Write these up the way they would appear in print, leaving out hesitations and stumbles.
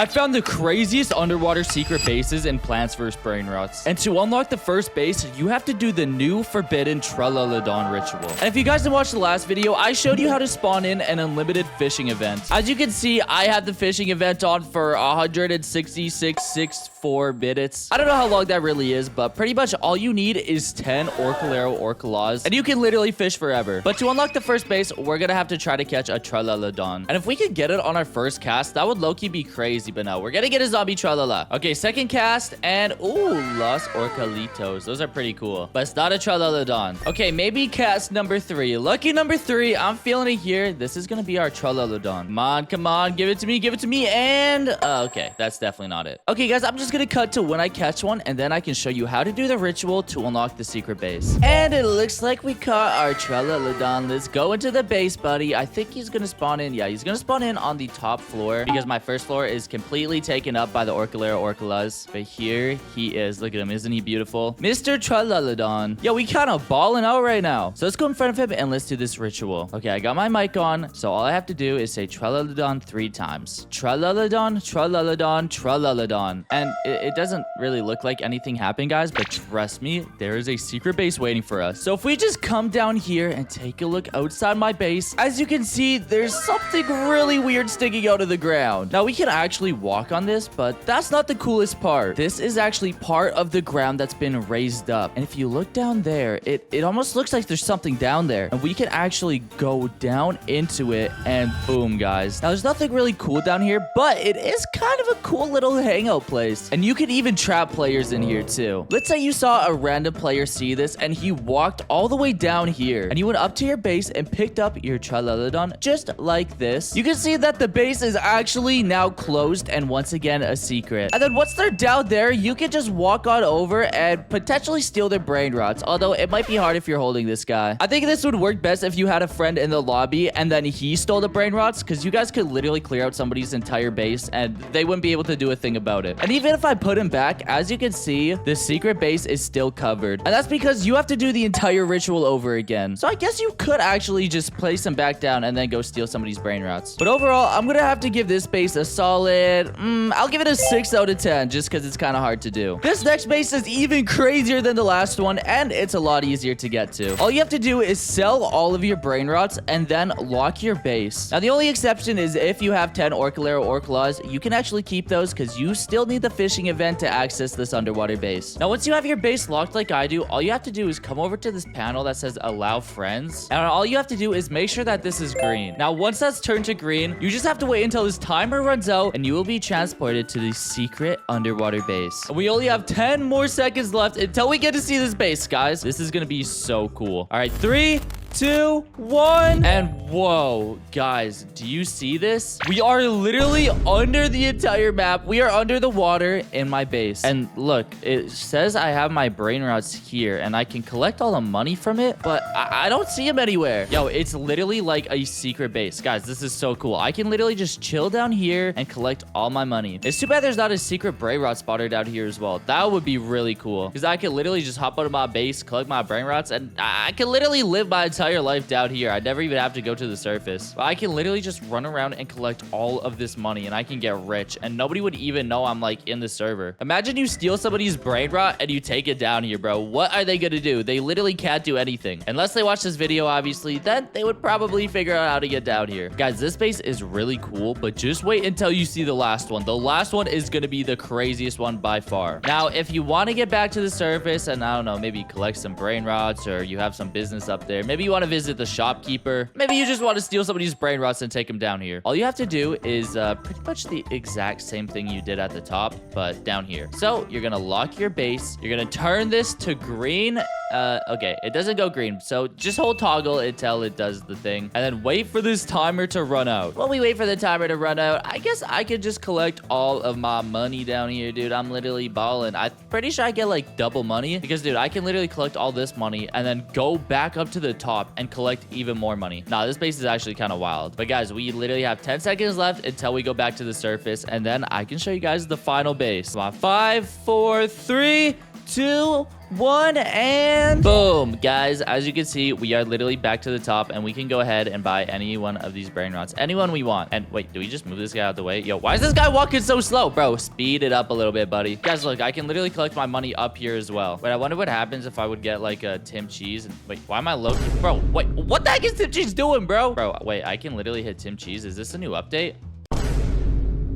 I found the craziest underwater secret bases in Plants vs. Brainrots. And to unlock the first base, you have to do the new forbidden Tralaladon ritual. And if you guys didn't watch the last video, I showed you how to spawn in an unlimited fishing event. As you can see, I have the fishing event on for 166.64 minutes. I don't know how long that really is, but pretty much all you need is 10 Orcalero Orcalas, and you can literally fish forever. But to unlock the first base, we're gonna have to try to catch a Tralaladon. And if we could get it on our first cast, that would low-key be crazy, but no, we're gonna get a zombie Tralala. Okay, second cast, and ooh, Los Orcalitos. Those are pretty cool, but it's not a Tralaladon. Okay, maybe cast number 3. Lucky number 3, I'm feeling it here. This is gonna be our Tralaladon. Come on, give it to me, and okay, that's definitely not it. Okay, guys, I'm just gonna cut to when I catch one, and then I can show you how to do the ritual to unlock the secret base. And it looks like we caught our Tralaladon. Let's go into the base, buddy. I think he's gonna spawn in. Yeah, he's gonna spawn in on the top floor because my first floor is completely taken up by the Orcalero Orcalas. But here he is. Look at him. Isn't he beautiful? Mr. Tralaladon. Yeah, we kind of balling out right now. So let's go in front of him and let's do this ritual. Okay, I got my mic on. So all I have to do is say Tralaladon 3 times. Tralaladon, Tralaladon, Tralaladon. And it doesn't really look like anything happened, guys, but trust me, there is a secret base waiting for us. So if we just come down here and take a look outside my base, as you can see, there's something really weird sticking out of the ground. Now, we can actually walk on this, but that's not the coolest part. This is actually part of the ground that's been raised up. And if you look down there, it almost looks like there's something down there. And we can actually go down into it, and boom, guys. Now, there's nothing really cool down here, but it is kind of a cool little hangout place. And you can even trap players in here, too. Let's say you saw a random player see this, and he walked all the way down here. And you went up to your base and picked up your Tralaladon just like this. You can see that the base is actually now closed and once again a secret. And then once they're down there, you can just walk on over and potentially steal their Brainrots. Although it might be hard if you're holding this guy. I think this would work best if you had a friend in the lobby and then he stole the Brainrots, because you guys could literally clear out somebody's entire base and they wouldn't be able to do a thing about it. And even if I put him back, as you can see, the secret base is still covered. And that's because you have to do the entire ritual over again. So I guess you could actually just place him back down and then go steal somebody's Brainrots. But overall, I'm gonna have to give this base a solid, I'll give it a 6 out of 10 just because it's kind of hard to do. This next base is even crazier than the last one, and it's a lot easier to get to. All you have to do is sell all of your Brainrots and then lock your base. Now, the only exception is if you have 10 Orcalero Orcalas, you can actually keep those because you still need the fishing event to access this underwater base. Now, once you have your base locked like I do, all you have to do is come over to this panel that says allow friends. And all you have to do is make sure that this is green. Now, once that's turned to green, you just have to wait until this timer runs out and you will be transported to the secret underwater base. We only have 10 more seconds left until we get to see this base, guys. This is gonna be so cool. All right, 3, 2, 1, and whoa, guys, do you see this? We are literally under the entire map. We are under the water in my base. And look, it says I have my Brainrots here and I can collect all the money from it, but I don't see them anywhere. Yo, it's literally like a secret base. Guys, this is so cool. I can literally just chill down here and collect all my money. It's too bad there's not a secret Brainrot spotter down here as well. That would be really cool because I could literally just hop out of my base, collect my Brainrots, and I could literally live my entire life down here. I'd never even have to go to the surface. But I can literally just run around and collect all of this money and I can get rich and nobody would even know I'm like in the server. Imagine you steal somebody's Brainrot and you take it down here, bro. What are they gonna do? They literally can't do anything. Unless they watch this video, obviously, then they would probably figure out how to get down here. Guys, this base is really cool, but just wait until you see the last one. The last one is gonna be the craziest one by far. Now, if you want to get back to the surface and I don't know, maybe collect some Brainrots or you have some business up there, maybe you want to visit the shopkeeper. Maybe you just want to steal somebody's Brainrots and take them down here. All you have to do is pretty much the exact same thing you did at the top, but down here. So you're gonna lock your base. You're gonna turn this to green. Okay, it doesn't go green, so just hold toggle until it does the thing, and then wait for this timer to run out. While we wait for the timer to run out, I guess I could just collect all of my money down here, dude. I'm literally balling. I'm pretty sure I get like double money because, dude, I can literally collect all this money and then go back up to the top and collect even more money. Nah, this base is actually kind of wild. But guys, we literally have 10 seconds left until we go back to the surface, and then I can show you guys the final base. Come on, 5, 4, 3, 2, one, and boom. Guys, as you can see, we are literally back to the top, and we can go ahead and buy any one of these brain rots. Anyone we want. And wait, do we just move this guy out of the way? Yo, why is this guy walking so slow? Bro, speed it up a little bit, buddy. Guys, look, I can literally collect my money up here as well. Wait, I wonder what happens if I would get like a Tim Cheese. And wait, why am I low? Bro, wait, what the heck is Tim Cheese doing, bro? Bro, wait, I can literally hit Tim Cheese. Is this a new update?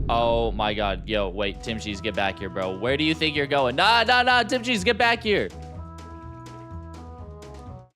Oh my god. Yo, wait, Tim Cheese, get back here, bro. Where do you think you're going? Nah, Tim Cheese, get back here.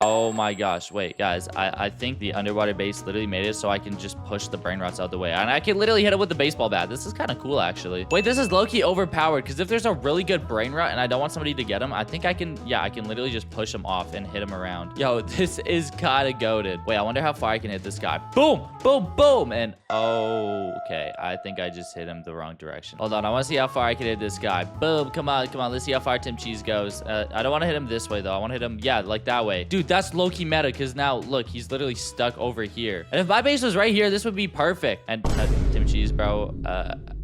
Oh my gosh. Wait, guys, I think the underwater base literally made it so I can just push the brain rots out the way. And I can literally hit it with the baseball bat. This is kind of cool, actually. Wait, this is low-key overpowered because if there's a really good brain rot and I don't want somebody to get him, I think I can, yeah, I can literally just push him off and hit him around. Yo, this is kind of goated. Wait, I wonder how far I can hit this guy. Boom, boom, boom. And oh, okay. I think I just hit him the wrong direction. Hold on. I want to see how far I can hit this guy. Boom. Come on. Let's see how far Tim Cheese goes. I don't want to hit him this way, though. I want to hit him, yeah, like that way. Dude, that's low-key meta because now, look, he's literally stuck over here. And if my base was right here, this would be perfect. And Tim Cheese, bro,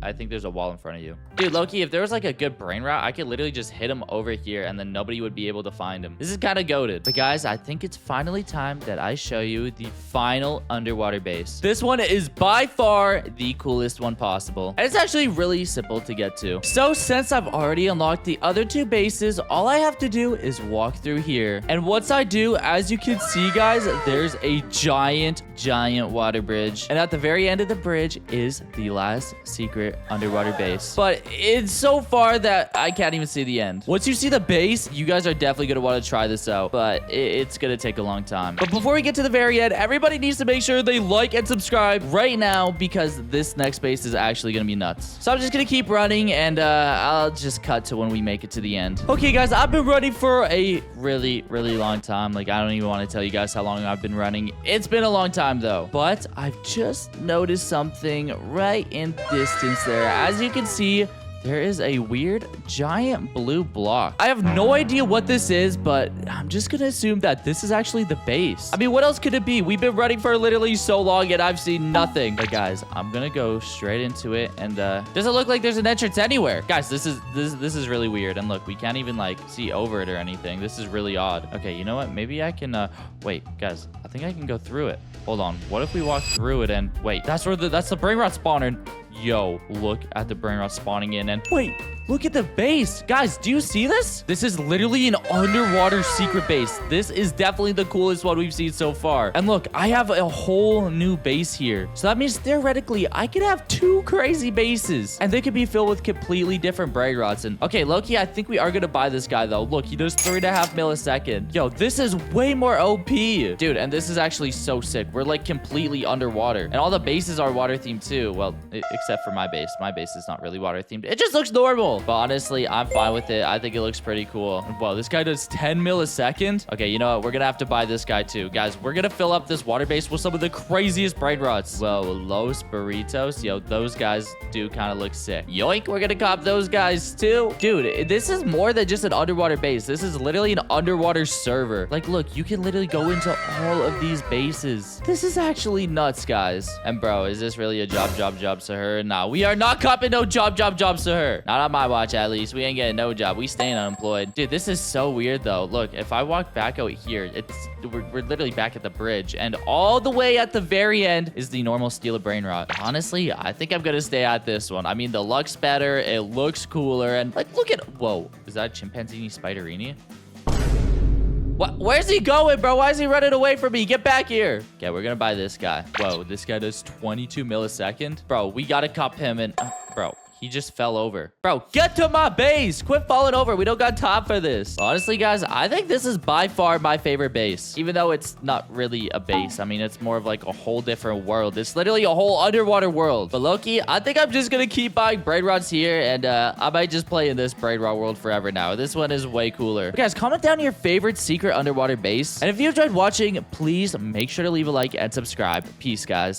I think there's a wall in front of you. Dude, Loki, if there was like a good brain rot, I could literally just hit him over here and then nobody would be able to find him. This is kind of goated. But guys, I think it's finally time that I show you the final underwater base. This one is by far the coolest one possible. And it's actually really simple to get to. So since I've already unlocked the other two bases, all I have to do is walk through here. And once I do, as you can see, guys, there's a giant water bridge. And at the very end of the bridge is the last secret underwater base. But it's so far that I can't even see the end. Once you see the base, you guys are definitely going to want to try this out. But it's going to take a long time. But before we get to the very end, everybody needs to make sure they like and subscribe right now because this next base is actually going to be nuts. So I'm just going to keep running and I'll just cut to when we make it to the end. Okay, guys, I've been running for a really long time. Like, I don't even want to tell you guys how long I've been running. It's been a long time, though. But I've just noticed something right in distance there. As you can see, there is a weird giant blue block. I have no idea what this is, but I'm just gonna assume that this is actually the base. I mean, what else could it be? We've been running for literally so long and I've seen nothing. But guys, I'm gonna go straight into it and doesn't look like there's an entrance anywhere. Guys, this is really weird. And look, we can't even like see over it or anything. This is really odd. Okay, you know what? Maybe I can wait, guys, I think I can go through it. Hold on. What if we walk through it and wait, that's the brain rot spawner. Yo, look at the brain rot spawning in and wait, look at the base. Guys, do you see this? This is literally an underwater secret base. This is definitely the coolest one we've seen so far. And look, I have a whole new base here. So that means theoretically, I could have two crazy bases and they could be filled with completely different brain rots. And okay, Loki, I think we are going to buy this guy though. Look, he does 3.5 millisecond. Yo, this is way more OP. Dude, and this is actually so sick. We're like completely underwater and all the bases are water themed too. Well, except for my base. My base is not really water themed. It just looks normal. But honestly, I'm fine with it. I think it looks pretty cool. Whoa, this guy does 10 millisecond. Okay, you know what? We're gonna have to buy this guy too. Guys, we're gonna fill up this water base with some of the craziest brain rots. Whoa, Los Burritos. Yo, those guys do kind of look sick. Yoink, we're gonna cop those guys too. Dude, this is more than just an underwater base. This is literally an underwater server. Like, look, you can literally go into all of these bases. This is actually nuts, guys. And bro, is this really a job to her? Nah, we are not copping no job to her. Not on my watch, at least. We ain't getting no job. We staying unemployed. Dude, this is so weird, though. Look, if I walk back out here, we're literally back at the bridge. And all the way at the very end is the normal steal a brain rot. Honestly, I think I'm gonna stay at this one. I mean, the luck's better. It looks cooler. And, like, look at... Whoa. Is that Chimpanzini Spiderini? What? Where's he going, bro? Why is he running away from me? Get back here. Okay, we're gonna buy this guy. Whoa, this guy does 22 millisecond. Bro, we gotta cop him and... bro, he just fell over. Bro, get to my base. Quit falling over. We don't got time for this. Honestly, guys, I think this is by far my favorite base. Even though it's not really a base. I mean, it's more of like a whole different world. It's literally a whole underwater world. But Loki, I think I'm just gonna keep buying brain rots here. And I might just play in this brain rot world forever now. This one is way cooler. But guys, comment down your favorite secret underwater base. And if you enjoyed watching, please make sure to leave a like and subscribe. Peace, guys.